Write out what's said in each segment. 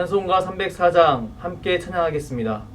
찬송가 304장 함께 찬양하겠습니다.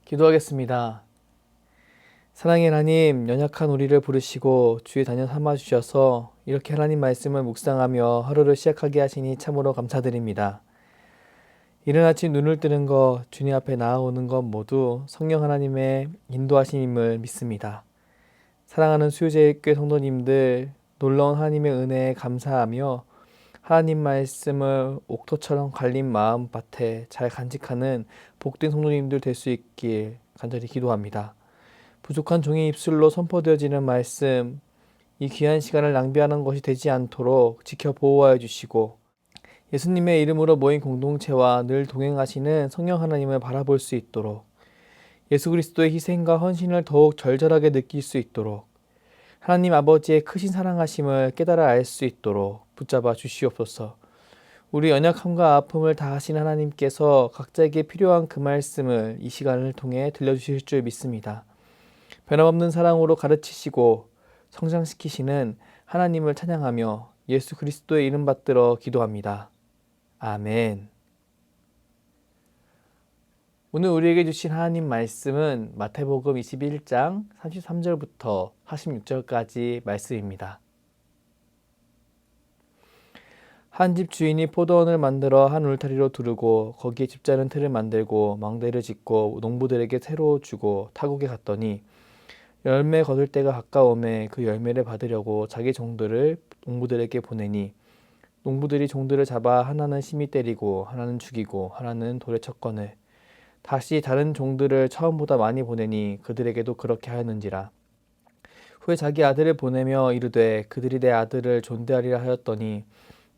기도하겠습니다. 사랑의 하나님, 연약한 우리를 부르시고 주의 자녀 삼아주셔서 이렇게 하나님 말씀을 묵상하며 하루를 시작하게 하시니 참으로 감사드립니다. 이른 아침 눈을 뜨는 것, 주님 앞에 나아오는 것 모두 성령 하나님의 인도하심을 믿습니다. 사랑하는 수요제일교회 성도님들, 놀라운 하나님의 은혜에 감사하며 하나님 말씀을 옥토처럼 갈린 마음밭에 잘 간직하는 복된 성도님들 될 수 있길 간절히 기도합니다. 부족한 종의 입술로 선포되어지는 말씀, 이 귀한 시간을 낭비하는 것이 되지 않도록 지켜 보호하여 주시고 예수님의 이름으로 모인 공동체와 늘 동행하시는 성령 하나님을 바라볼 수 있도록 예수 그리스도의 희생과 헌신을 더욱 절절하게 느낄 수 있도록 하나님 아버지의 크신 사랑하심을 깨달아 알 수 있도록 붙잡아 주시옵소서. 우리 연약함과 아픔을 다 하신 하나님께서 각자에게 필요한 그 말씀을 이 시간을 통해 들려주실 줄 믿습니다. 변함없는 사랑으로 가르치시고 성장시키시는 하나님을 찬양하며 예수 그리스도의 이름 받들어 기도합니다. 아멘. 오늘 우리에게 주신 하나님 말씀은 마태복음 21장 33절부터 46절까지 말씀입니다. 한 집 주인이 포도원을 만들어 한 울타리로 두르고 거기에 집자는 틀을 만들고 망대를 짓고 농부들에게 새로 주고 타국에 갔더니 열매 거둘 때가 가까우매 그 열매를 받으려고 자기 종들을 농부들에게 보내니 농부들이 종들을 잡아 하나는 심히 때리고 하나는 죽이고 하나는 돌에 쳤거늘 다시 다른 종들을 처음보다 많이 보내니 그들에게도 그렇게 하였는지라. 후에 자기 아들을 보내며 이르되 그들이 내 아들을 존대하리라 하였더니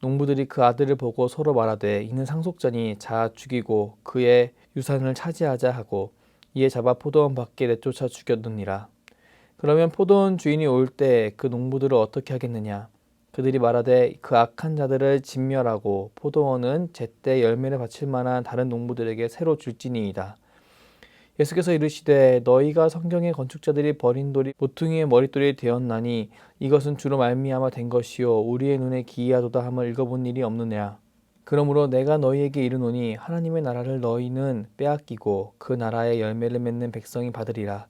농부들이 그 아들을 보고 서로 말하되 이는 상속자니 자 죽이고 그의 유산을 차지하자 하고 이에 잡아 포도원 밖에 내쫓아 죽였느니라. 그러면 포도원 주인이 올 때 그 농부들을 어떻게 하겠느냐? 그들이 말하되 그 악한 자들을 진멸하고 포도원은 제때 열매를 바칠 만한 다른 농부들에게 새로 줄지니이다. 예수께서 이르시되 너희가 성경의 건축자들이 버린 돌이 모퉁이의 머릿돌이 되었나니 이것은 주로 말미암아 된 것이요 우리의 눈에 기이하도다 함을 읽어본 일이 없느냐. 그러므로 내가 너희에게 이르노니 하나님의 나라를 너희는 빼앗기고 그 나라의 열매를 맺는 백성이 받으리라.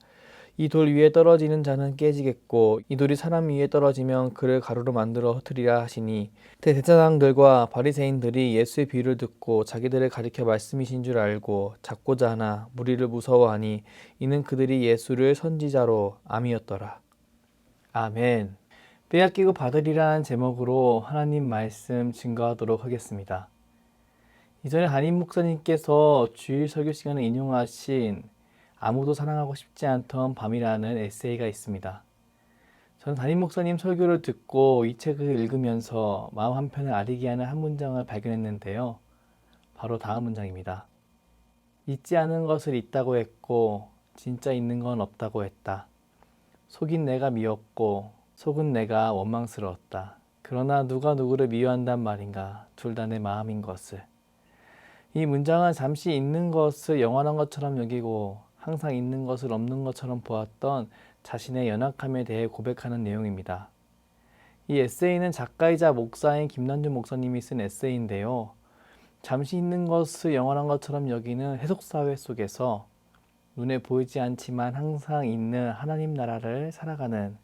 이 돌 위에 떨어지는 자는 깨지겠고 이 돌이 사람 위에 떨어지면 그를 가루로 만들어 흩으리라 하시니 대제사장들과 바리새인들이 예수의 비유를 듣고 자기들을 가리켜 말씀이신 줄 알고 잡고자 하나 무리를 무서워하니 이는 그들이 예수를 선지자로 암이었더라. 아멘. 빼앗기고 받으리라는 제목으로 하나님 말씀 증거하도록 하겠습니다. 이전에 담임 목사님께서 주일 설교 시간에 인용하신 아무도 사랑하고 싶지 않던 밤이라는 에세이가 있습니다. 저는 담임 목사님 설교를 듣고 이 책을 읽으면서 마음 한편을 아리게 하는 한 문장을 발견했는데요. 바로 다음 문장입니다. 있지 않은 것을 있다고 했고 진짜 있는 건 없다고 했다. 속인 내가 미웠고 속은 내가 원망스러웠다. 그러나 누가 누구를 미워한단 말인가. 둘 다 내 마음인 것을. 이 문장은 잠시 있는 것을 영원한 것처럼 여기고 항상 있는 것을 없는 것처럼 보았던 자신의 연약함에 대해 고백하는 내용입니다. 이 에세이는 작가이자 목사인 김남준 목사님이 쓴 에세이인데요. 잠시 있는 것을 영원한 것처럼 여기는 해석사회 속에서 눈에 보이지 않지만 항상 있는 하나님 나라를 살아가는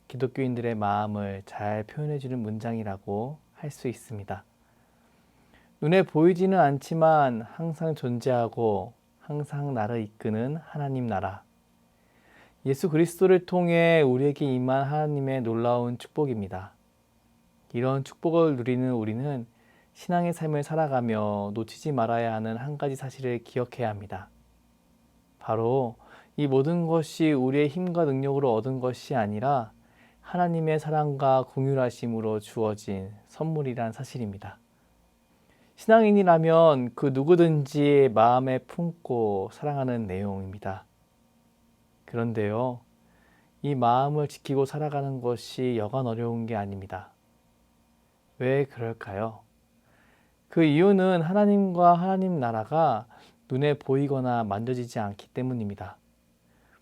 기독교인들의 마음을 잘 표현해주는 문장이라고 할 수 있습니다. 눈에 보이지는 않지만 항상 존재하고 항상 나를 이끄는 하나님 나라. 예수 그리스도를 통해 우리에게 임한 하나님의 놀라운 축복입니다. 이런 축복을 누리는 우리는 신앙의 삶을 살아가며 놓치지 말아야 하는 한 가지 사실을 기억해야 합니다. 바로 이 모든 것이 우리의 힘과 능력으로 얻은 것이 아니라 하나님의 사랑과 긍휼하심으로 주어진 선물이란 사실입니다. 신앙인이라면 그 누구든지 마음에 품고 사랑하는 내용입니다. 그런데요, 이 마음을 지키고 살아가는 것이 여간 어려운 게 아닙니다. 왜 그럴까요? 그 이유는 하나님과 하나님 나라가 눈에 보이거나 만져지지 않기 때문입니다.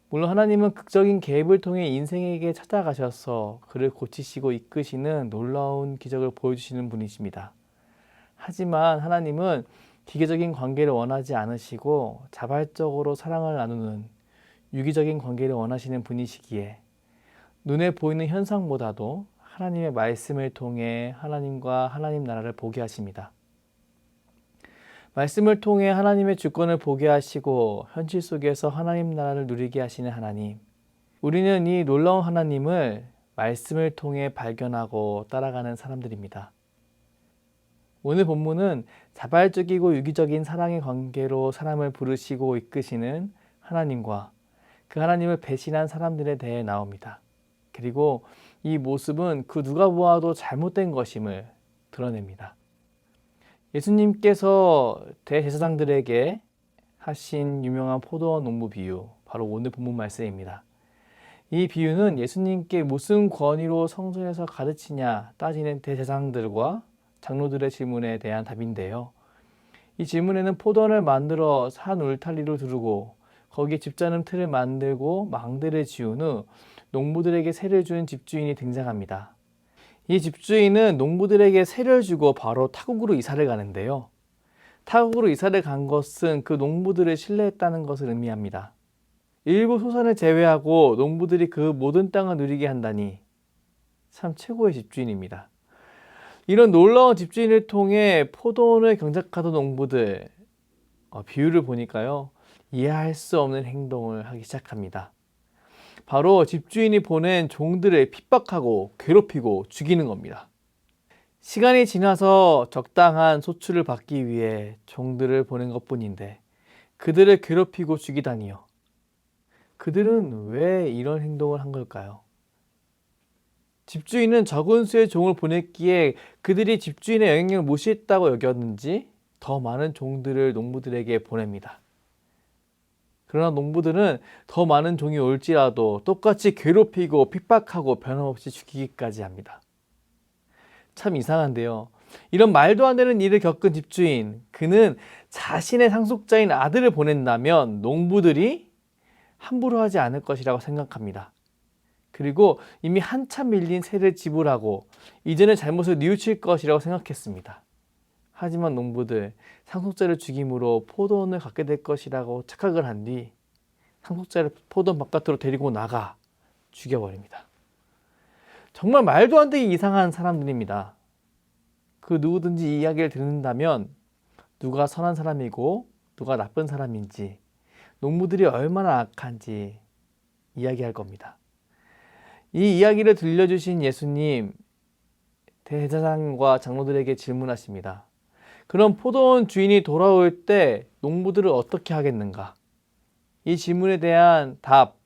물론 하나님은 극적인 개입을 통해 인생에게 찾아가셔서 그를 고치시고 이끄시는 놀라운 기적을 보여주시는 분이십니다. 하지만 하나님은 기계적인 관계를 원하지 않으시고 자발적으로 사랑을 나누는 유기적인 관계를 원하시는 분이시기에 눈에 보이는 현상보다도 하나님의 말씀을 통해 하나님과 하나님 나라를 보게 하십니다. 말씀을 통해 하나님의 주권을 보게 하시고 현실 속에서 하나님 나라를 누리게 하시는 하나님. 우리는 이 놀라운 하나님을 말씀을 통해 발견하고 따라가는 사람들입니다. 오늘 본문은 자발적이고 유기적인 사랑의 관계로 사람을 부르시고 이끄시는 하나님과 그 하나님을 배신한 사람들에 대해 나옵니다. 그리고 이 모습은 그 누가 보아도 잘못된 것임을 드러냅니다. 예수님께서 대제사장들에게 하신 유명한 포도원 농부 비유, 바로 오늘 본문 말씀입니다. 이 비유는 예수님께 무슨 권위로 성전에서 가르치냐 따지는 대제사장들과 장로들의 질문에 대한 답인데요. 이 질문에는 포도원을 만들어 산 울타리로 두르고 거기에 집자름 틀을 만들고 망대를 지은 후 농부들에게 세를 준 집주인이 등장합니다. 이 집주인은 농부들에게 세를 주고 바로 타국으로 이사를 가는데요. 타국으로 이사를 간 것은 그 농부들을 신뢰했다는 것을 의미합니다. 일부 소산을 제외하고 농부들이 그 모든 땅을 누리게 한다니 참 최고의 집주인입니다. 이런 놀라운 집주인을 통해 포도원을 경작하던 농부들, 비유를 보니까요, 이해할 수 없는 행동을 하기 시작합니다. 바로 집주인이 보낸 종들을 핍박하고 괴롭히고 죽이는 겁니다. 시간이 지나서 적당한 소출을 받기 위해 종들을 보낸 것뿐인데 그들을 괴롭히고 죽이다니요. 그들은 왜 이런 행동을 한 걸까요? 집주인은 적은 수의 종을 보냈기에 그들이 집주인의 영향력을 무시했다고 여겼는지 더 많은 종들을 농부들에게 보냅니다. 그러나 농부들은 더 많은 종이 올지라도 똑같이 괴롭히고 핍박하고 변함없이 죽이기까지 합니다. 참 이상한데요. 이런 말도 안 되는 일을 겪은 집주인, 그는 자신의 상속자인 아들을 보낸다면 농부들이 함부로 하지 않을 것이라고 생각합니다. 그리고 이미 한참 밀린 세를 지불하고 이전의 잘못을 뉘우칠 것이라고 생각했습니다. 하지만 농부들 상속자를 죽임으로 포도원을 갖게 될 것이라고 착각을 한 뒤 상속자를 포도원 바깥으로 데리고 나가 죽여버립니다. 정말 말도 안 되게 이상한 사람들입니다. 그 누구든지 이 이야기를 듣는다면 누가 선한 사람이고 누가 나쁜 사람인지, 농부들이 얼마나 악한지 이야기할 겁니다. 이 이야기를 들려주신 예수님, 대제사장과 장로들에게 질문하십니다. 그럼 포도원 주인이 돌아올 때 농부들을 어떻게 하겠는가? 이 질문에 대한 답,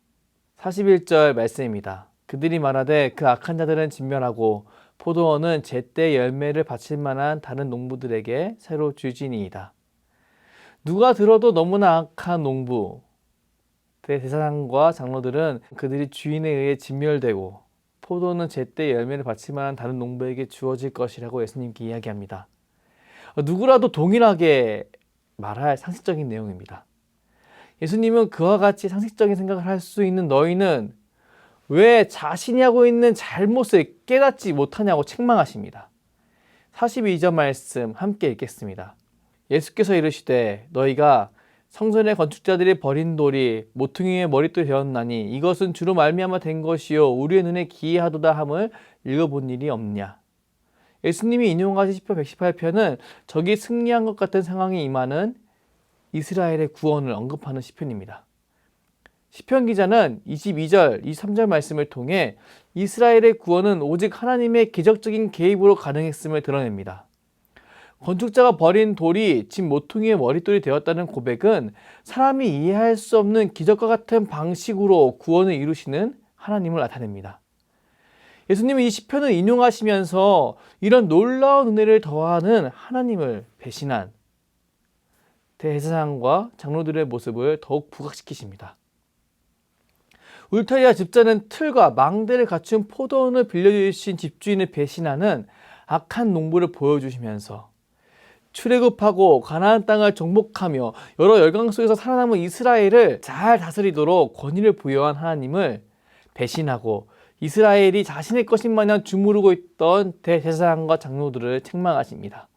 41절 말씀입니다. 그들이 말하되 그 악한 자들은 진멸하고 포도원은 제때 열매를 바칠 만한 다른 농부들에게 새로 주지니이다. 누가 들어도 너무나 악한 농부, 대제사장과 장로들은 그들이 주인에 의해 진멸되고 포도는 제때 열매를 바칠 만한 다른 농부에게 주어질 것이라고 예수님께 이야기합니다. 누구라도 동일하게 말할 상식적인 내용입니다. 예수님은 그와 같이 상식적인 생각을 할 수 있는 너희는 왜 자신이 하고 있는 잘못을 깨닫지 못하냐고 책망하십니다. 42절 말씀 함께 읽겠습니다. 예수께서 이르시되 너희가 성전의 건축자들이 버린 돌이 모퉁이의 머릿돌이 되었나니 이것은 주로 말미암아 된 것이요 우리의 눈에 기이하도다 함을 읽어본 일이 없냐. 예수님이 인용하신 시편 118편은 적이 승리한 것 같은 상황이 임하는 이스라엘의 구원을 언급하는 시편입니다. 시편 기자는 22절, 23절 말씀을 통해 이스라엘의 구원은 오직 하나님의 기적적인 개입으로 가능했음을 드러냅니다. 건축자가 버린 돌이 집 모퉁이의 머릿돌이 되었다는 고백은 사람이 이해할 수 없는 기적과 같은 방식으로 구원을 이루시는 하나님을 나타냅니다. 예수님은 이 시편을 인용하시면서 이런 놀라운 은혜를 더하는 하나님을 배신한 대제사장과 장로들의 모습을 더욱 부각시키십니다. 울타리와 집자는 틀과 망대를 갖춘 포도원을 빌려주신 집주인을 배신하는 악한 농부를 보여주시면서 출애굽하고 가나안 땅을 정복하며 여러 열강 속에서 살아남은 이스라엘을 잘 다스리도록 권위를 부여한 하나님을 배신하고 이스라엘이 자신의 것인 마냥 주무르고 있던 대제사장과 장로들을 책망하십니다.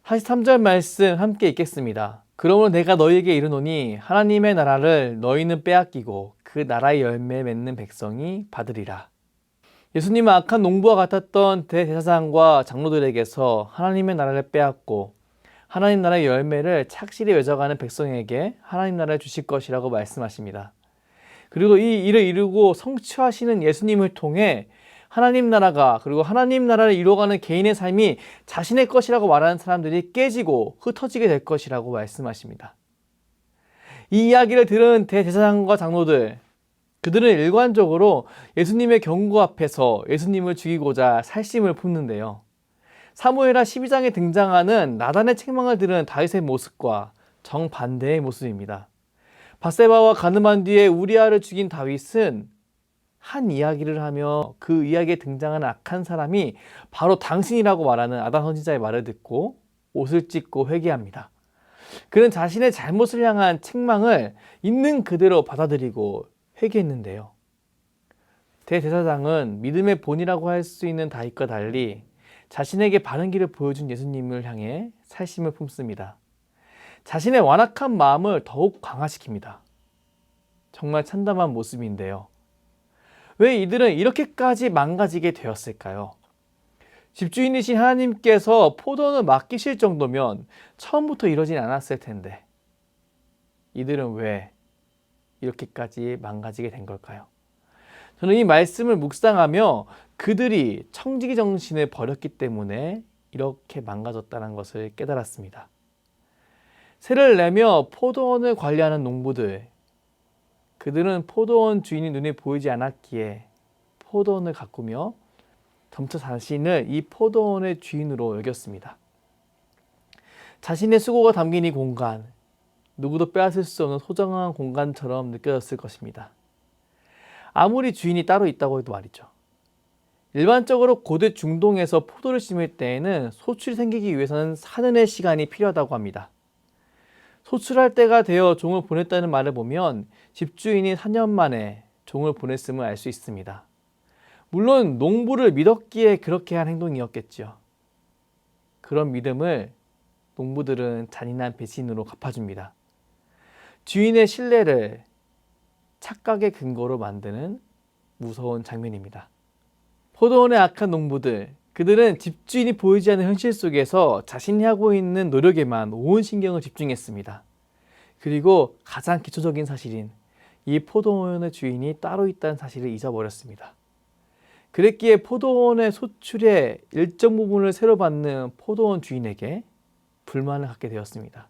43절 말씀 함께 읽겠습니다. 그러므로 내가 너희에게 이르노니 하나님의 나라를 너희는 빼앗기고 그 나라의 열매 맺는 백성이 받으리라. 예수님은 악한 농부와 같았던 대제사장과 장로들에게서 하나님의 나라를 빼앗고 하나님 나라의 열매를 착실히 맺어가는 백성에게 하나님 나라를 주실 것이라고 말씀하십니다. 그리고 이 일을 이루고 성취하시는 예수님을 통해 하나님 나라가 그리고 하나님 나라를 이루어가는 개인의 삶이 자신의 것이라고 말하는 사람들이 깨지고 흩어지게 될 것이라고 말씀하십니다. 이 이야기를 들은 대제사장과 장로들, 그들은 일관적으로 예수님의 경고 앞에서 예수님을 죽이고자 살심을 품는데요. 사무엘하 12장에 등장하는 나단의 책망을 들은 다윗의 모습과 정반대의 모습입니다. 밧세바와 간음한 뒤에 우리아를 죽인 다윗은 한 이야기를 하며 그 이야기에 등장하는 악한 사람이 바로 당신이라고 말하는 아단 선지자의 말을 듣고 옷을 찢고 회개합니다. 그는 자신의 잘못을 향한 책망을 있는 그대로 받아들이고 회개했는데요. 대제사장은 믿음의 본이라고 할 수 있는 다윗과 달리 자신에게 바른 길을 보여준 예수님을 향해 살심을 품습니다. 자신의 완악한 마음을 더욱 강화시킵니다. 정말 참담한 모습인데요. 왜 이들은 이렇게까지 망가지게 되었을까요? 집주인이신 하나님께서 포도원을 맡기실 정도면 처음부터 이러진 않았을 텐데 이들은 왜 이렇게까지 망가지게 된 걸까요? 저는 이 말씀을 묵상하며 그들이 청지기 정신을 버렸기 때문에 이렇게 망가졌다는 것을 깨달았습니다. 세를 내며 포도원을 관리하는 농부들, 그들은 포도원 주인이 눈에 보이지 않았기에 포도원을 가꾸며 점차 자신을 이 포도원의 주인으로 여겼습니다. 자신의 수고가 담긴 이 공간, 누구도 빼앗을 수 없는 소중한 공간처럼 느껴졌을 것입니다. 아무리 주인이 따로 있다고 해도 말이죠. 일반적으로 고대 중동에서 포도를 심을 때에는 소출이 생기기 위해서는 사년의 시간이 필요하다고 합니다. 소출할 때가 되어 종을 보냈다는 말을 보면 집주인이 4년 만에 종을 보냈음을 알 수 있습니다. 물론 농부를 믿었기에 그렇게 한 행동이었겠죠. 그런 믿음을 농부들은 잔인한 배신으로 갚아줍니다. 주인의 신뢰를 착각의 근거로 만드는 무서운 장면입니다. 포도원의 악한 농부들, 그들은 집주인이 보이지 않는 현실 속에서 자신이 하고 있는 노력에만 온 신경을 집중했습니다. 그리고 가장 기초적인 사실인 이 포도원의 주인이 따로 있다는 사실을 잊어버렸습니다. 그랬기에 포도원의 소출의 일정 부분을 새로 받는 포도원 주인에게 불만을 갖게 되었습니다.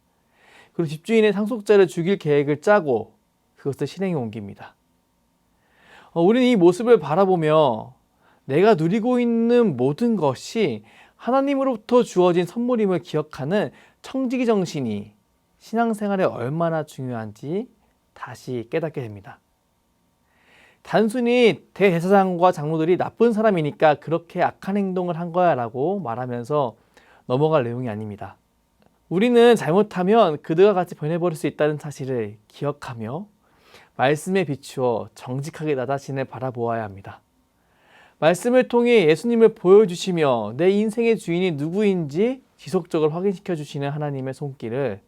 그리고 집주인의 상속자를 죽일 계획을 짜고 그것을 실행에 옮깁니다. 우리는 이 모습을 바라보며 내가 누리고 있는 모든 것이 하나님으로부터 주어진 선물임을 기억하는 청지기 정신이 신앙생활에 얼마나 중요한지 다시 깨닫게 됩니다. 단순히 대제사장과 장로들이 나쁜 사람이니까 그렇게 악한 행동을 한 거야 라고 말하면서 넘어갈 내용이 아닙니다. 우리는 잘못하면 그들과 같이 변해버릴 수 있다는 사실을 기억하며 말씀에 비추어 정직하게 나 자신을 바라보아야 합니다. 말씀을 통해 예수님을 보여주시며 내 인생의 주인이 누구인지 지속적으로 확인시켜 주시는 하나님의 손길을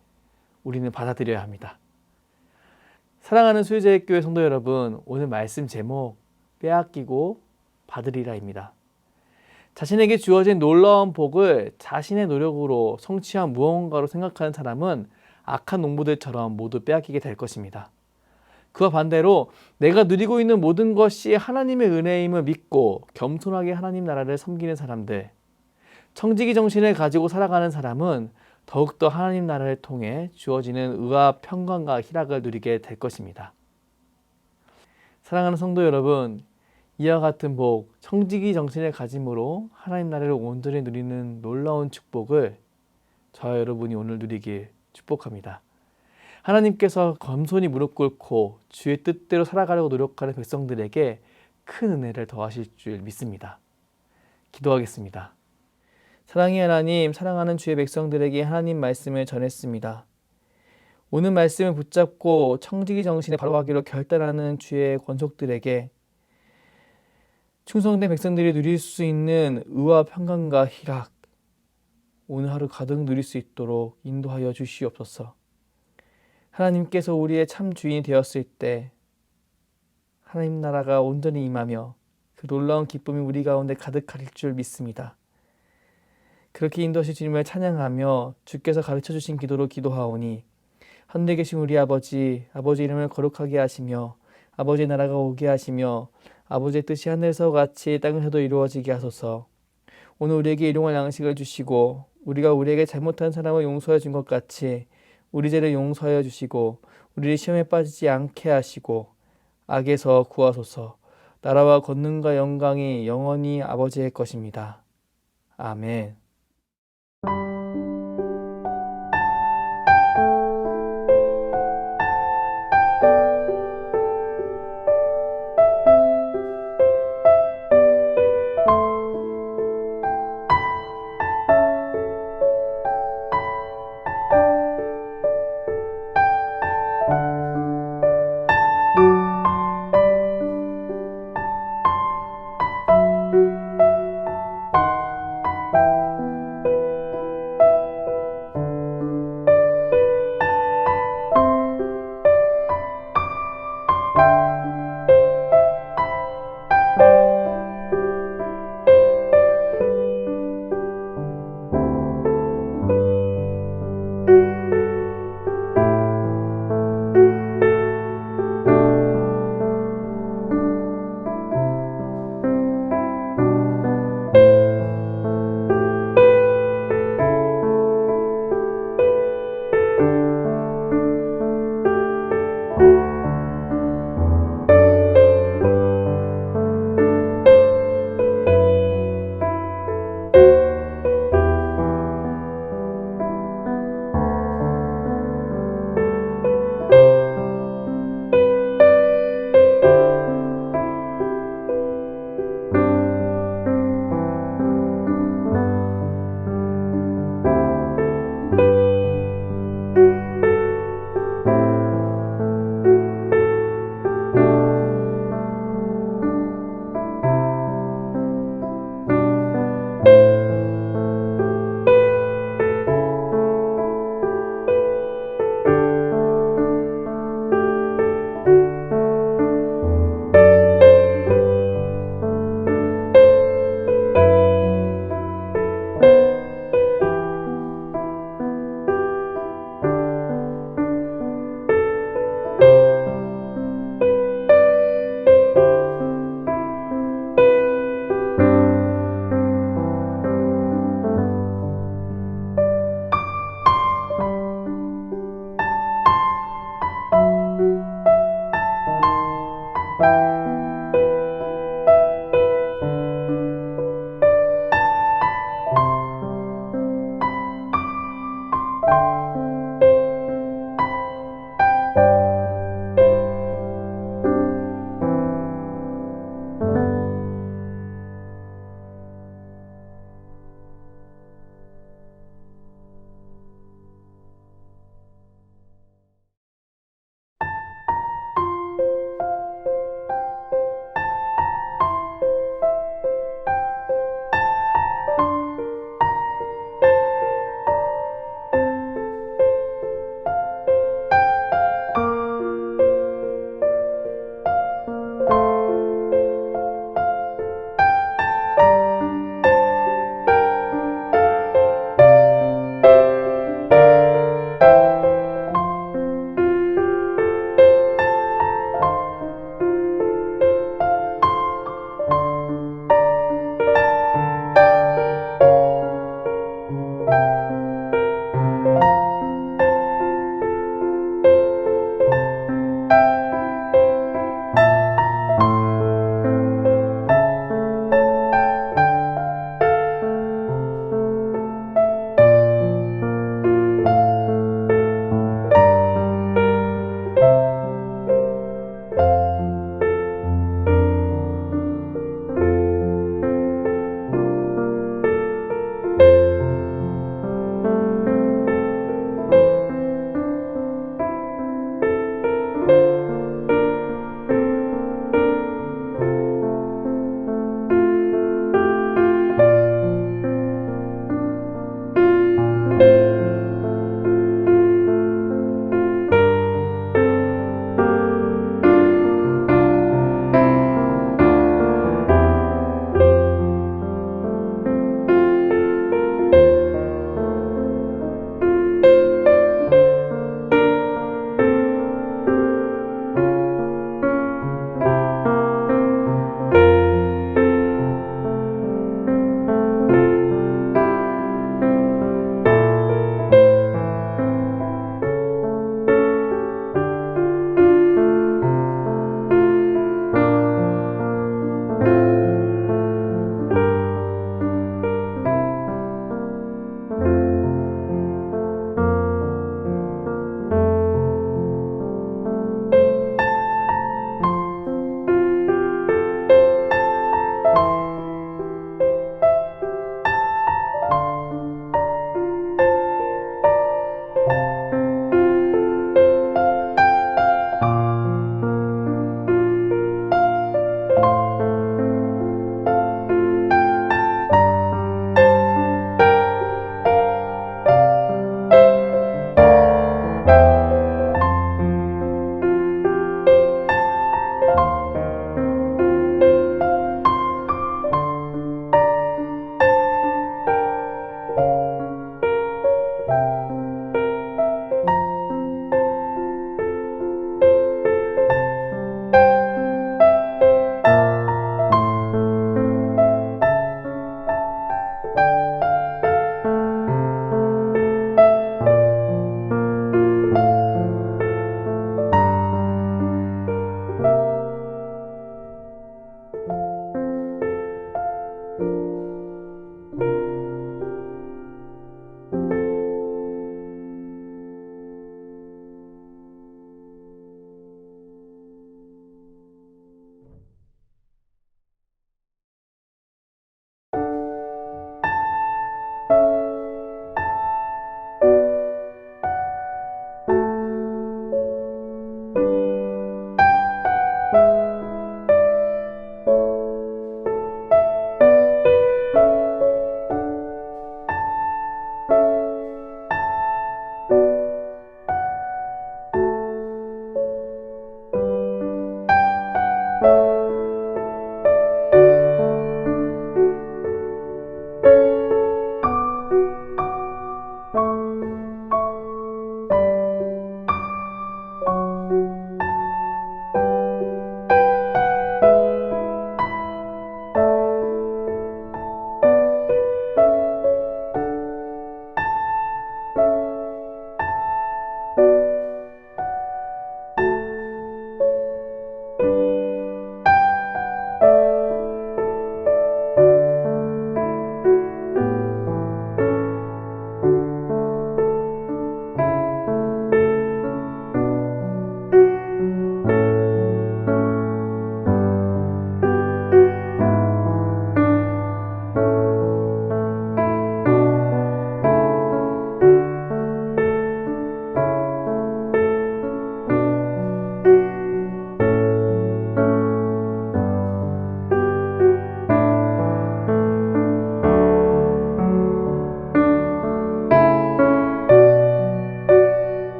우리는 받아들여야 합니다. 사랑하는 수유제일교회 성도 여러분, 오늘 말씀 제목 빼앗기고 받으리라입니다. 자신에게 주어진 놀라운 복을 자신의 노력으로 성취한 무언가로 생각하는 사람은 악한 농부들처럼 모두 빼앗기게 될 것입니다. 그와 반대로 내가 누리고 있는 모든 것이 하나님의 은혜임을 믿고 겸손하게 하나님 나라를 섬기는 사람들, 청지기 정신을 가지고 살아가는 사람은 더욱더 하나님 나라를 통해 주어지는 의와 평강과 희락을 누리게 될 것입니다. 사랑하는 성도 여러분, 이와 같은 복, 청지기 정신을 가짐으로 하나님 나라를 온전히 누리는 놀라운 축복을 저와 여러분이 오늘 누리길 축복합니다. 하나님께서 겸손히 무릎 꿇고 주의 뜻대로 살아가려고 노력하는 백성들에게 큰 은혜를 더하실 줄 믿습니다. 기도하겠습니다. 사랑의 하나님, 사랑하는 주의 백성들에게 하나님 말씀을 전했습니다. 오늘 말씀을 붙잡고 청지기 정신에 바로 가기로 결단하는 주의 권속들에게 충성된 백성들이 누릴 수 있는 의와 평강과 희락, 오늘 하루 가득 누릴 수 있도록 인도하여 주시옵소서. 하나님께서 우리의 참 주인이 되었을 때 하나님 나라가 온전히 임하며 그 놀라운 기쁨이 우리 가운데 가득할 줄 믿습니다. 그렇게 인도하실 주님을 찬양하며 주께서 가르쳐 주신 기도로 기도하오니 하늘에 계신 우리 아버지 이름을 거룩하게 하시며 아버지의 나라가 오게 하시며 아버지의 뜻이 하늘에서 같이 땅에서도 이루어지게 하소서. 오늘 우리에게 일용할 양식을 주시고 우리가 우리에게 잘못한 사람을 용서해 준 것 같이 우리 죄를 용서하여 주시고 우리를 시험에 빠지지 않게 하시고 악에서 구하소서. 나라와 권능과 영광이 영원히 아버지의 것입니다. 아멘.